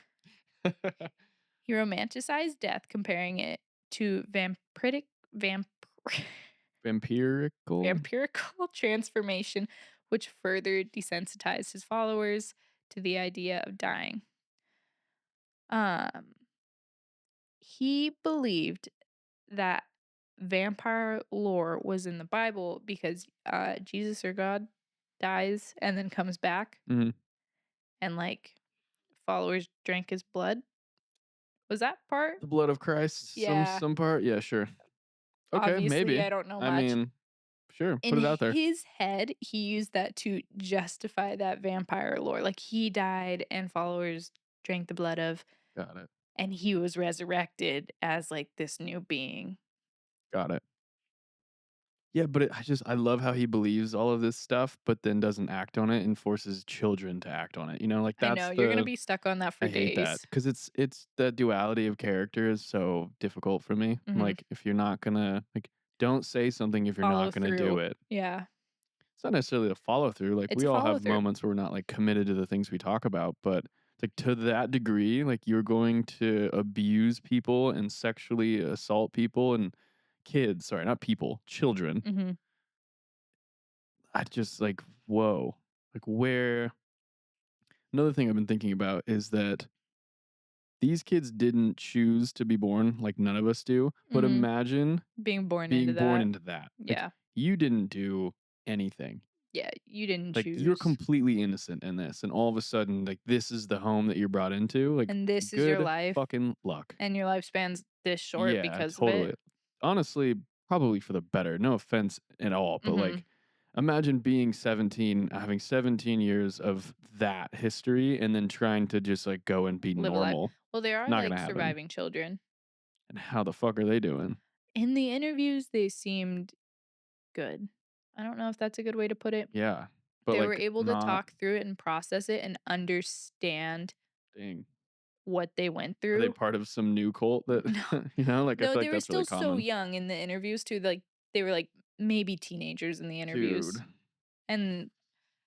He romanticized death, comparing it to vamp- Vampirical? vampirical transformation, which further desensitized his followers to the idea of dying. Um, he believed that vampire lore was in the Bible because Jesus or God dies and then comes back, Mhm. and like followers drank his blood. Was that part? The blood of Christ, Yeah. some part? Yeah, sure. Okay, Obviously, maybe. I don't know I much. mean, sure, In put it out there. his head, he used that to justify that vampire lore. Like he died and followers drank the blood of, Got it. and he was resurrected as like this new being. Got it. Yeah, but I love how he believes all of this stuff, but then doesn't act on it and forces children to act on it, like, I know that's you're gonna the be stuck on that for I hate that days. because it's the duality of character is so difficult for me. Hmm. Like, if you're not gonna like, don't say something if you're Follow not gonna do through. it. Yeah, It's not necessarily a follow through, like, it's we a all follow have through. moments where we're not, like, committed to the things we talk about, but, like, to that degree, like, you're going to abuse people and sexually assault people and kids, sorry, not people, children. Hmm. I just, like, whoa. Like, where another thing I've been thinking about is that these kids didn't choose to be born like none of us do, but Hmm. imagine Being born into being born that. into that. Like, Yeah, you didn't do anything. yeah. You didn't Like, you're choose, completely innocent in this, and all of a sudden, like, this is the home that you're brought into, like, and this is your good life, fucking luck. and your lifespan's this short Yeah, because of it. totally. Honestly, probably for the better, no offense at all, but, Hmm. like, imagine being 17, having 17 years of that history, and then trying to just, like, go and be Live a life. normal. Well, there are Not gonna like happen. surviving children. And how the fuck are they doing? In the interviews, they seemed good. I don't know if that's a good way to put it. Yeah, but, They were like, able to not talk through it and process it and understand dang. what they went Are they through. part of some new cult that No, like, I no, feel they like were that's really still so common. young in the interviews too. Like they were like maybe teenagers in the Dude, interviews, and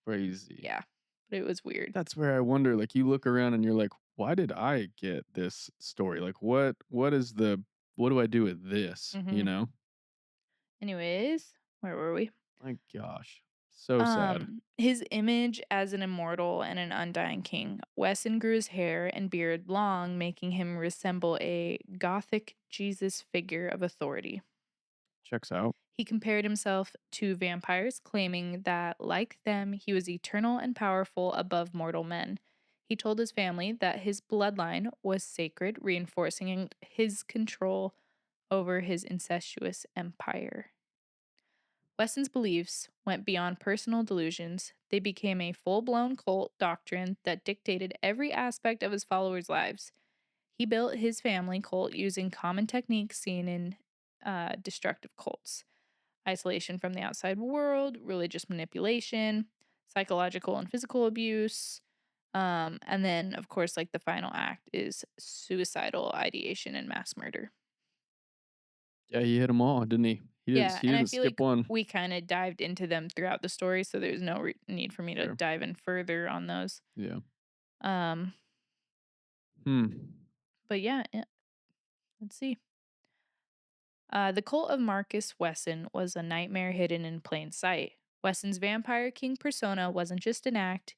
crazy. yeah, but it was weird. That's where I wonder, like, you look around and you're like, "Why did I get this story? Like, what do I do with this?" You Hmm. know? Anyways, where were we? My gosh. So sad. His image as an immortal and an undying king. Wesson grew his hair and beard long, making him resemble a Gothic Jesus figure of authority. Checks out. He compared himself to vampires, claiming that, like them, he was eternal and powerful above mortal men. He told his family that his bloodline was sacred, reinforcing his control over his incestuous empire. Wesson's beliefs went beyond personal delusions. They became a full blown cult doctrine that dictated every aspect of his followers' lives. He built his family cult using common techniques seen in destructive cults: isolation from the outside world, religious manipulation, psychological and physical abuse. And then, of course, like the final act is suicidal ideation and mass murder. Yeah, he hit them all, didn't he? Yeah, He and I didn't feel skip like one. we kind of dived into them throughout the story, so there's no need for me to Fair. dive in further on those. Yeah. Um, Hmm. but yeah, let's see. The cult of Marcus Wesson was a nightmare hidden in plain sight. Wesson's vampire king persona wasn't just an act,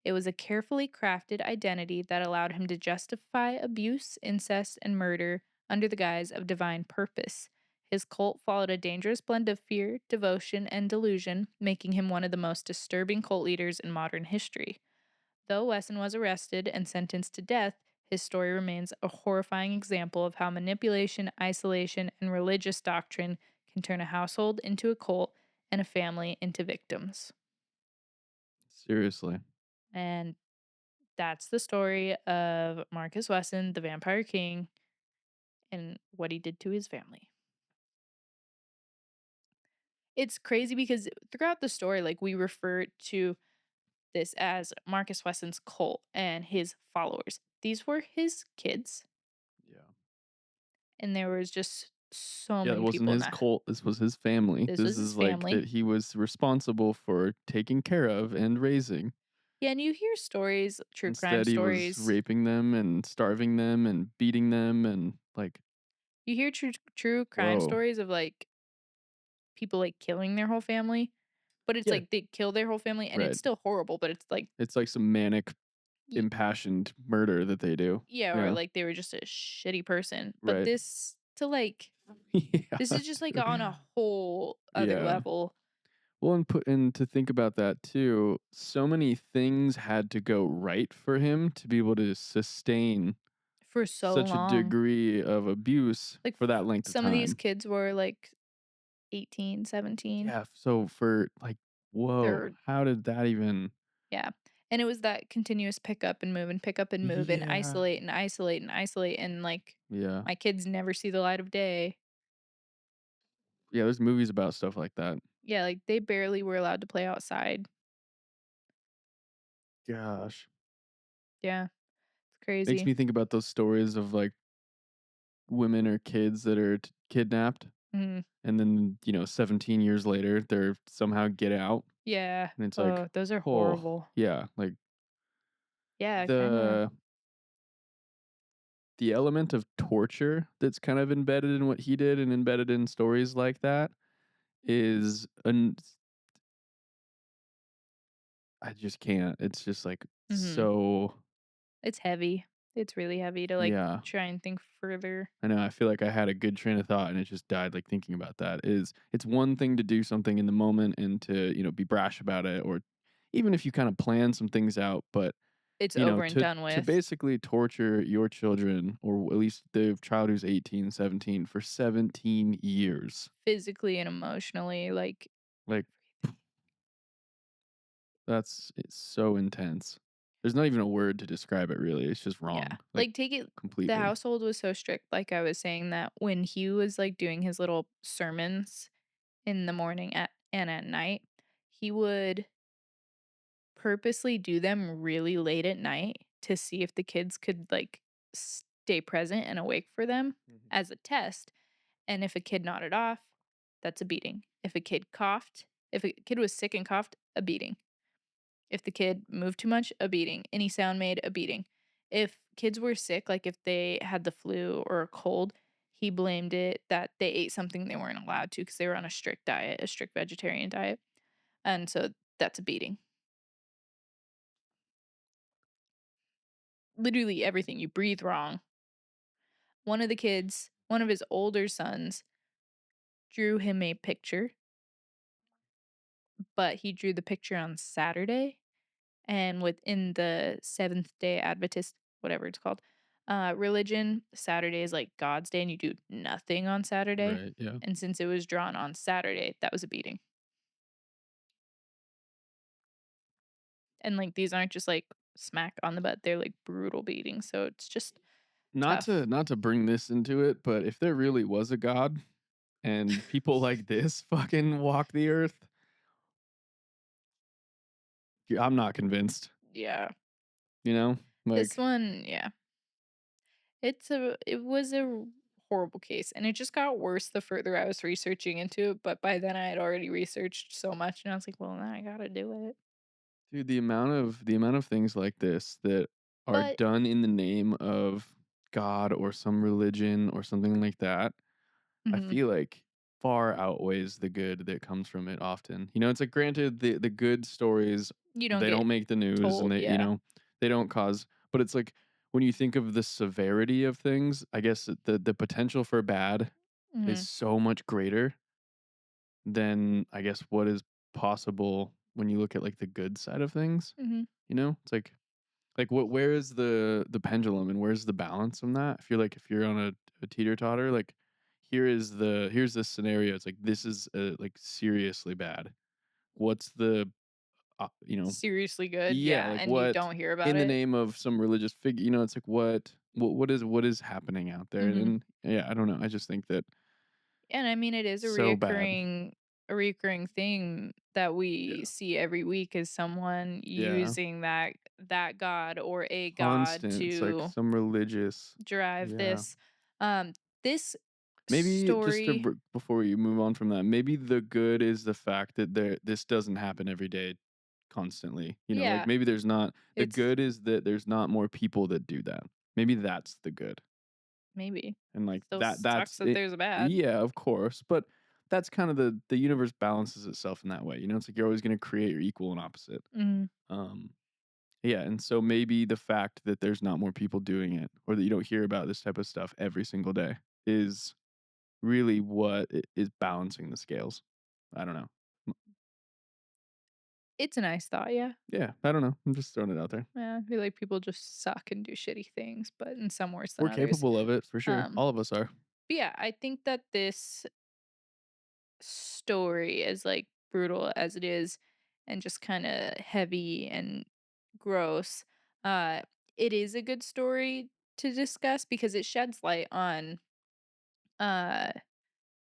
it was a carefully crafted identity that allowed him to justify abuse, incest, and murder under the guise of divine purpose. His cult followed a dangerous blend of fear, devotion, and delusion, making him one of the most disturbing cult leaders in modern history. Though Wesson was arrested and sentenced to death, his story remains a horrifying example of how manipulation, isolation, and religious doctrine can turn a household into a cult and a family into victims. Seriously. And that's the story of Marcus Wesson, the Vampire King, and what he did to his family. It's crazy because throughout the story, like, we refer to this as Marcus Wesson's cult and his followers. These were his kids, Yeah. and there was just so Yeah, it many wasn't people in his that. cult, this was his family. This This was his is, like, family. that he was responsible for taking care of and raising. Yeah, and you hear stories, true crime Instead, he was stories. raping them and starving them and beating them and, like, You hear true crime whoa. stories of, like, people, like, killing their whole family, but it's Yeah, like they kill their whole family, and it's right. still horrible, but it's like It's like some manic, y impassioned murder that they do. yeah, or Yeah, like they were just a shitty person, but right. this to, like this Yeah. is just, like, on a whole other Yeah. level Well, and to think about that too, so many things had to go right for him to be able to sustain for so such a long. degree of abuse Like, for that length of some of these time. kids were, like, 18, 17. Yeah, so for like, whoa, They're how did that even yeah, and it was that continuous pick up and move and Yeah. isolate and isolate and isolate, and, like, Yeah. my kids never see the light of day. Yeah, there's movies about stuff like that. Yeah, like, they barely were allowed to play outside. Gosh. Yeah, it's Makes crazy. me think about those stories of, like, women or kids that are kidnapped, Mhm. and then, 17 years later, they're somehow get out, Yeah. and it's like, Oh, those are "Oh." horrible. Yeah, like, Yeah, kinda the the element of torture that's kind of embedded in what he did and embedded in stories like that is an I just can't. It's just, like, mhm. so It's heavy. It's really heavy to, like, yeah. try and think further. I know, I feel like I had a good train of thought and it just died, like, thinking about that is it's one thing to do something in the moment and to, be brash about it or even if you kinda plan some things out, but, It's over and to done to with. basically torture your children or at least the child who's 18, 17 for 17 years. Physically and emotionally, like, Like, everything. it's so intense. There's not even a word to describe it really, it's just Yeah. wrong, like, Like, take it the completely. household was so strict, like I was saying, that when he was, like, doing his little sermons in the morning and at night, he would purposely do them really late at night to see if the kids could, like, stay present and awake for them Mhm. as a test, and if a kid nodded off, that's a beating. If a kid was sick and coughed, a beating. If the kid moved too much, a beating. Any sound made, a beating. If kids were sick, like if they had the flu or a cold, he blamed it that they ate something they weren't allowed to because they were on a strict diet, a strict vegetarian diet. And so that's a beating. Literally everything. You breathe wrong. One of his older sons, drew him a picture, but he drew the picture on Saturday. And within the Seventh day Adventist, whatever it's called, religion, Saturday is like God's day and you do nothing on Saturday. Right, yeah. And since it was drawn on Saturday, that was a beating. And like these aren't just like smack on the butt, they're like brutal beatings. So it's just tough. Not to bring this into it, but if there really was a god and people like this fucking walk the earth, I'm not convinced, Yeah. you know? This Like, one, yeah. It was a horrible case and it just got worse the further I was researching into it, but by then I had already researched so much and I was like, well, now I got to do it. dude, the amount of things like this that are But done in the name of God or some religion or something like that, I mhm, feel like far outweighs the good that comes from it often. It's like granted the good stories, you don't they get don't make the news and told, yeah. they don't cause but it's like when you think of the severity of things, I guess the potential for bad is Mhm, so much greater than I guess what is possible when you look at like the good side of things. mhm. It's like what where is the pendulum and where's the balance on that? I feel like if you're on a teeter totter, like here's the scenario. It's like this is like seriously bad. What's the uh, you know Seriously good, yeah yeah, like and you what don't hear about in the it. name of some religious figure? It's like what is happening out there? Mhm. And yeah, I don't know. I just think that And I mean, it is a so bad. reoccurring a recurring thing that we Yeah. see every week is someone Yeah. using that god or a god Constant. It's like to some religious. drive Yeah. this. This Maybe just to story, before you move on from that, maybe the good is the fact that this doesn't happen every day constantly. Like yeah, maybe there's not the it's good is that there's not more people that do that. Maybe that's the good. maybe And like still that's sucks that it. there's a bad. Yeah, of course, but that's kind of the universe balances itself in that way. It's like you're always going to create your equal and opposite. Mhm. Um yeah, and so maybe the fact that there's not more people doing it or that you don't hear about this type of stuff every single day is really what is balancing the scales. I don't know. M It's a nice thought, yeah. Yeah, I don't know. I'm just throwing it out there. Yeah, I feel like people just suck and do shitty things, but in some worse than We're others. capable of it for sure. Um, All of us are. but yeah, I think that this story, as like brutal as it is and just kind of heavy and gross, uh, it is a good story to discuss because it sheds light on uh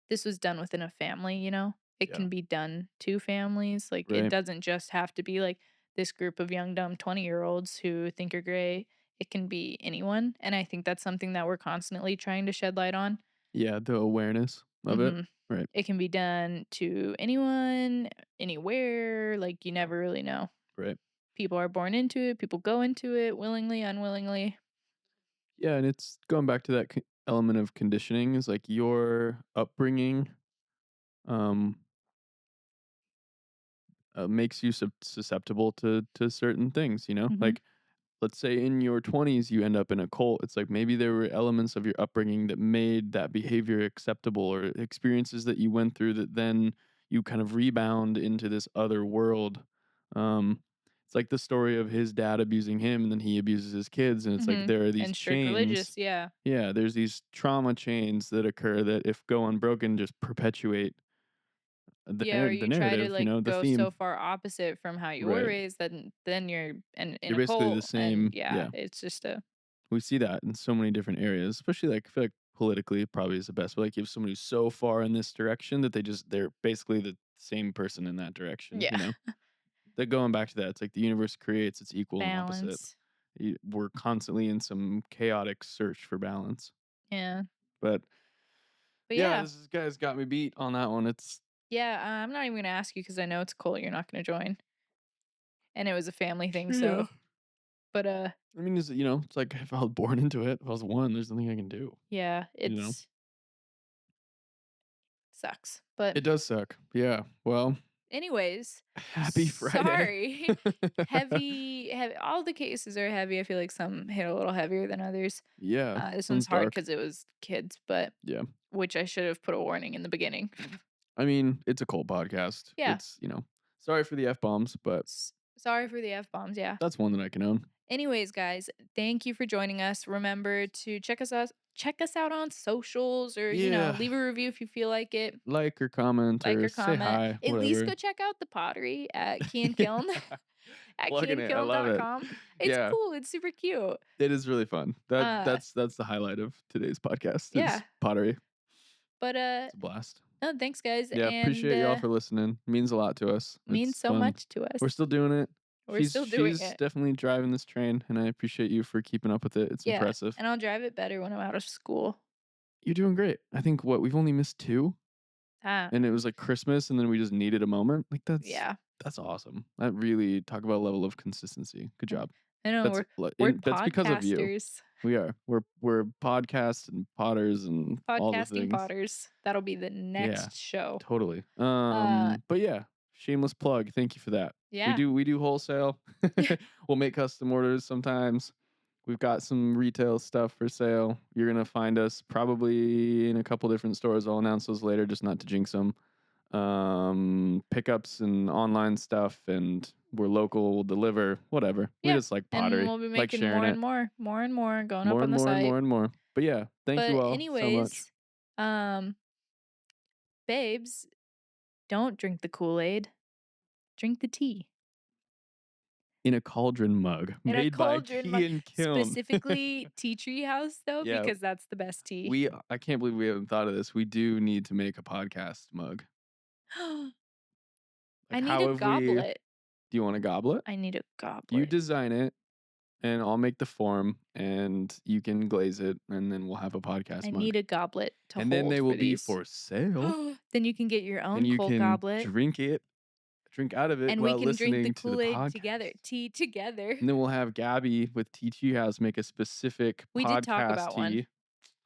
this was done within a family, you know? It Yeah. can be done to families. Like, it Right. doesn't just have to be like this group of young, dumb 20-year-olds who think are great. It can be anyone. And I think that's something that we're constantly trying to shed light on. Yeah, the awareness of it. Hmm. Right. It can be done to anyone, anywhere. Like, you never really know. Right. People are born into it, people go into it willingly, unwillingly. Yeah, and it's going back to that element of conditioning is like your upbringing um makes you susceptible to certain things. Hmm. Like let's say in your 20s you end up in a cult. It's like maybe there were elements of your upbringing that made that behavior acceptable or experiences that you went through that then you kind of rebound into this other world. It's like the story of his dad abusing him and then he abuses his kids, and it's like Hmm. there are these And strict chains. religious, yeah. Yeah, there's these trauma chains that occur that if go unbroken just perpetuate Yeah, or the you try to, narrative, like, the go so theme. far opposite from how you were Right. raised, then you're in You're a basically the cult, and same. yeah, Yeah. it's just a We see that in so many different areas, especially like I feel like politically probably is the best. But like you have someone who's so far in this direction that they're basically the same person in that direction. yeah, They're going back to that. It's like the universe creates its equal and opposite. balance. We're constantly in some chaotic search for balance. Yeah. But But yeah, yeah. this guy's got me beat on that one. It's Yeah, I'm not even gonna ask you because I know it's a cult you're not gonna join, and it was a family thing, yeah. so but, I mean, it's like if I was born into it, if I was one, there's nothing I can do. yeah, You know, sucks. But it does suck. Yeah. Well, anyways, happy Friday. sorry. Heavy all the cases are heavy, I feel like some hit a little heavier than others. Yeah. This one's Sounds hard dark. because it was kids, but Yeah. which I should have put a warning in the beginning. I mean, it's a cult podcast. Yeah. It's sorry for the F bombs, but Sorry for the F bombs, yeah. that's one that I can own. Anyways, guys, thank you for joining us. Remember to check us out on socials or, Yeah. leave a review if you feel like it. Like or comment Like or or say comment. hi, At least whatever. go check out the pottery at Key and Yeah. Kiln at Plugging it. I love it. keykiln.com. It's Yeah. cool. It's super cute. It is really fun. That Uh that's the highlight of today's podcast is yeah. pottery. But It's a blast. no, thanks guys Yeah, and appreciate y'all for listening. Means a lot to us. means It's so fun. much to We're us. still doing it. We're still doing She's it. definitely driving this train, and I appreciate you for keeping up with it. It's Yeah. impressive. And I'll drive it better when I'm out of school. You're doing great. I think we've only missed 2, Ah, and it was like Christmas, and then we just needed a moment. Like yeah. that's awesome. That really talk about a level of consistency. Good job. I know That's we're that's because of you. podcasters. We are. We're podcasts and potters and all the Podcasting things. Potters. That'll be the Yeah, next show. totally. Uh, But yeah, shameless plug. Thank you for that. We yeah. do we do wholesale. We'll make custom orders sometimes. We've got some retail stuff for sale. You're gonna find us probably in a couple different stores. I'll announce those later, just not to jinx them. Pickups and online stuff, and we're local. We'll deliver. Whatever. We Yeah. just like And pottery, we'll be like making sharing more it and more going up more on and the more and site. more and more. But yeah, thank you But all so much. anyways, um, babes, don't drink the Kool-Aid. Drink the tea. In a cauldron mug In a made by cauldron Key mug. and Kiln. Specifically tea tree house though, Yeah, because that's the best tea. I can't believe we haven't thought of this. We do need to make a podcast mug. I Like, need how a have we do goblet. you want a goblet? I need a You goblet. design it, and I'll make the form, and you can glaze it, and then we'll have a I podcast mug. need a goblet to And then hold they will for be these. for sale, Then you can get your and own you cold can goblet, drink out of it and we while can drink the listening to the Kool-Aid together, podcast. tea together. And then we'll have Gabby with Tea House make a specific We did talk podcast about one. tea.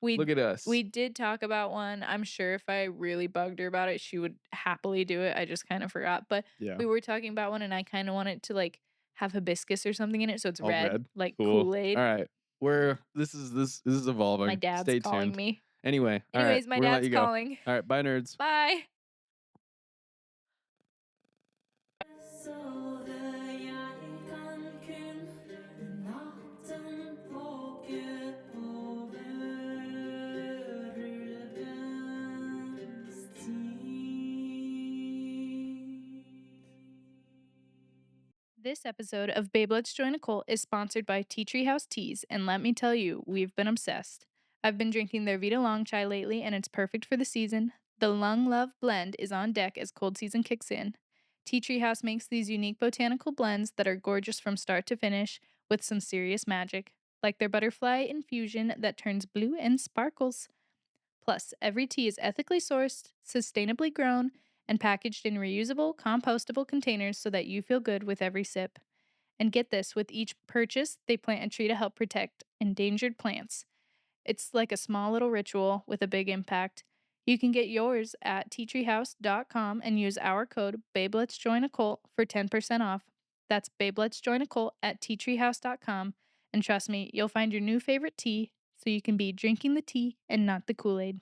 We Look at we us. did talk about one. I'm sure if I really bugged her about it, she would happily do it. I just kind of forgot. But Yeah. we were talking about one and I kind of want it to like have hibiscus or something in it so it's All red, red. like Cool. Kool-Aid. All right. We're this is My evolving. dad's Stay calling tuned. me. Anyway, all right. Anyways, my We're gonna let dad's you go. calling. All right. Bye, nerds. Bye. This episode of Babe Let's Join a Cult is sponsored by Tea Tree House Teas, and let me tell you, we've been obsessed. I've been drinking their Vita Long Chai lately, and it's perfect for the season. The Lung Love blend is on deck as cold season kicks in. Tea Tree House makes these unique botanical blends that are gorgeous from start to finish with some serious magic, like their butterfly infusion that turns blue and sparkles. Plus, every tea is ethically sourced, sustainably grown, and packaged in reusable, compostable containers so that you feel good with every sip. And get this, with each purchase, they plant a tree to help protect endangered plants. It's like a small little ritual with a big impact. You can get yours at teatreehouse.com and use our code BabeLet'sJoinACult for 10% off. That's BabeLet'sJoinACult at teatreehouse.com. And trust me, you'll find your new favorite tea so you can be drinking the tea and not the Kool-Aid.